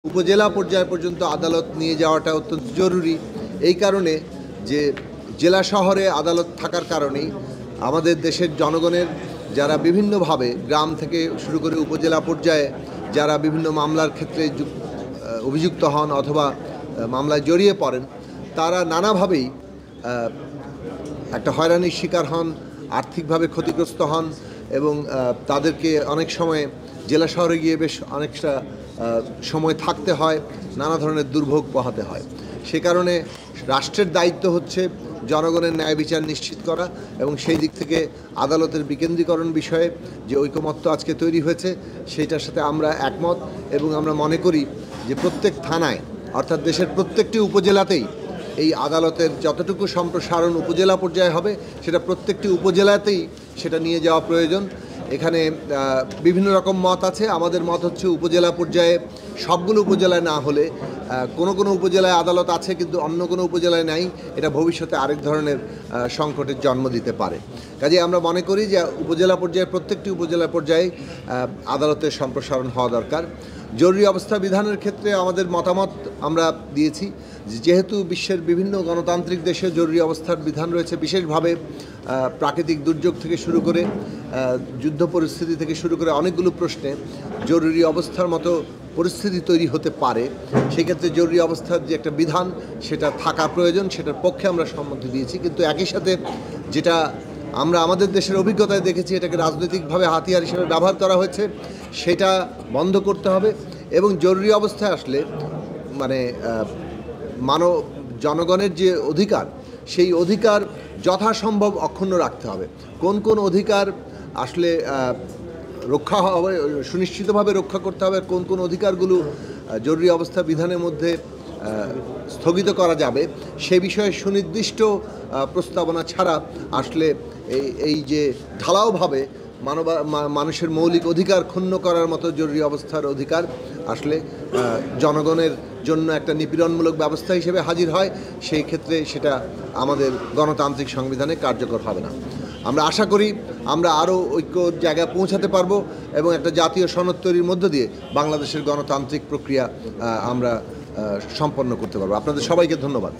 উপজেলা পর্যায় পর্যন্ত আদালত নিয়ে যাওয়াটা অত্যন্ত জরুরি। এই কারণে যে জেলা শহরে আদালত থাকার কারণেই আমাদের দেশের জনগণের যারা বিভিন্নভাবে গ্রাম থেকে শুরু করে উপজেলা পর্যায়ে যারা বিভিন্ন মামলার ক্ষেত্রে অভিযুক্ত হন অথবা মামলায় জড়িয়ে পড়েন, তারা নানাভাবেই একটা হয়রানির শিকার হন, আর্থিকভাবে ক্ষতিগ্রস্ত হন এবং তাদেরকে অনেক সময় জেলা শহরে গিয়ে বেশ অনেকটা সময় থাকতে হয়, নানা ধরনের দুর্ভোগ পোহাতে হয়। সে কারণে রাষ্ট্রের দায়িত্ব হচ্ছে জনগণের ন্যায় বিচার নিশ্চিত করা এবং সেই দিক থেকে আদালতের বিকেন্দ্রীকরণ বিষয়ে যে ঐকমত্য আজকে তৈরি হয়েছে সেইটার সাথে আমরা একমত এবং আমরা মনে করি যে প্রত্যেক থানায় অর্থাৎ দেশের প্রত্যেকটি উপজেলাতেই এই আদালতের যতটুকু সম্প্রসারণ উপজেলা পর্যায়ে হবে সেটা প্রত্যেকটি উপজেলাতেই সেটা নিয়ে যাওয়া প্রয়োজন। এখানে বিভিন্ন রকম মত আছে। আমাদের মত হচ্ছে উপজেলা পর্যায়ে সবগুলো উপজেলায় না হলে কোনো উপজেলায় আদালত আছে কিন্তু অন্য কোনো উপজেলায় নাই, এটা ভবিষ্যতে আরেক ধরনের সংকটের জন্ম দিতে পারে। কাজেই আমরা মনে করি যে উপজেলা পর্যায়ে প্রত্যেকটি উপজেলা পর্যায়ে আদালতের সম্প্রসারণ হওয়া দরকার। জরুরি অবস্থা বিধানের ক্ষেত্রে আমাদের মতামত আমরা দিয়েছি, যেহেতু বিশ্বের বিভিন্ন গণতান্ত্রিক দেশে জরুরি অবস্থার বিধান রয়েছে, বিশেষভাবে প্রাকৃতিক দুর্যোগ থেকে শুরু করে যুদ্ধ পরিস্থিতি থেকে শুরু করে অনেকগুলো প্রশ্নে জরুরি অবস্থার মতো পরিস্থিতি তৈরি হতে পারে। সেক্ষেত্রে জরুরি অবস্থার যে একটা বিধান সেটা থাকা প্রয়োজন, সেটার পক্ষে আমরা সম্মতি দিয়েছি। কিন্তু একই সাথে যেটা আমরা আমাদের দেশের অভিজ্ঞতায় দেখেছি, এটাকে রাজনৈতিকভাবে হাতিয়ার হিসেবে ব্যবহার করা হয়েছে, সেটা বন্ধ করতে হবে এবং জরুরি অবস্থায় আসলে মানে জনগণের যে অধিকার, সেই অধিকার যথাসম্ভব অক্ষুণ্ণ রাখতে হবে। কোন কোন অধিকার আসলে রক্ষা হবে, সুনিশ্চিতভাবে রক্ষা করতে হবে, কোন কোন অধিকারগুলো জরুরি অবস্থা বিধানের মধ্যে স্থগিত করা যাবে সে বিষয়ে সুনির্দিষ্ট প্রস্তাবনা ছাড়া আসলে এই যে ঢালাওভাবে মানুষের মৌলিক অধিকার ক্ষুণ্ণ করার মতো জরুরি অবস্থার অধিকার আসলে জনগণের জন্য একটা নিপীড়নমূলক ব্যবস্থা হিসেবে হাজির হয়, সেই ক্ষেত্রে সেটা আমাদের গণতান্ত্রিক সংবিধানে কার্যকর হবে না। আমরা আশা করি আমরা আরও ঐক্যর জায়গায় পৌঁছাতে পারবো এবং একটা জাতীয় সনদ তৈরির মধ্য দিয়ে বাংলাদেশের গণতান্ত্রিক প্রক্রিয়া আমরা সম্পন্ন করতে পারবো। আপনাদের সবাইকে ধন্যবাদ।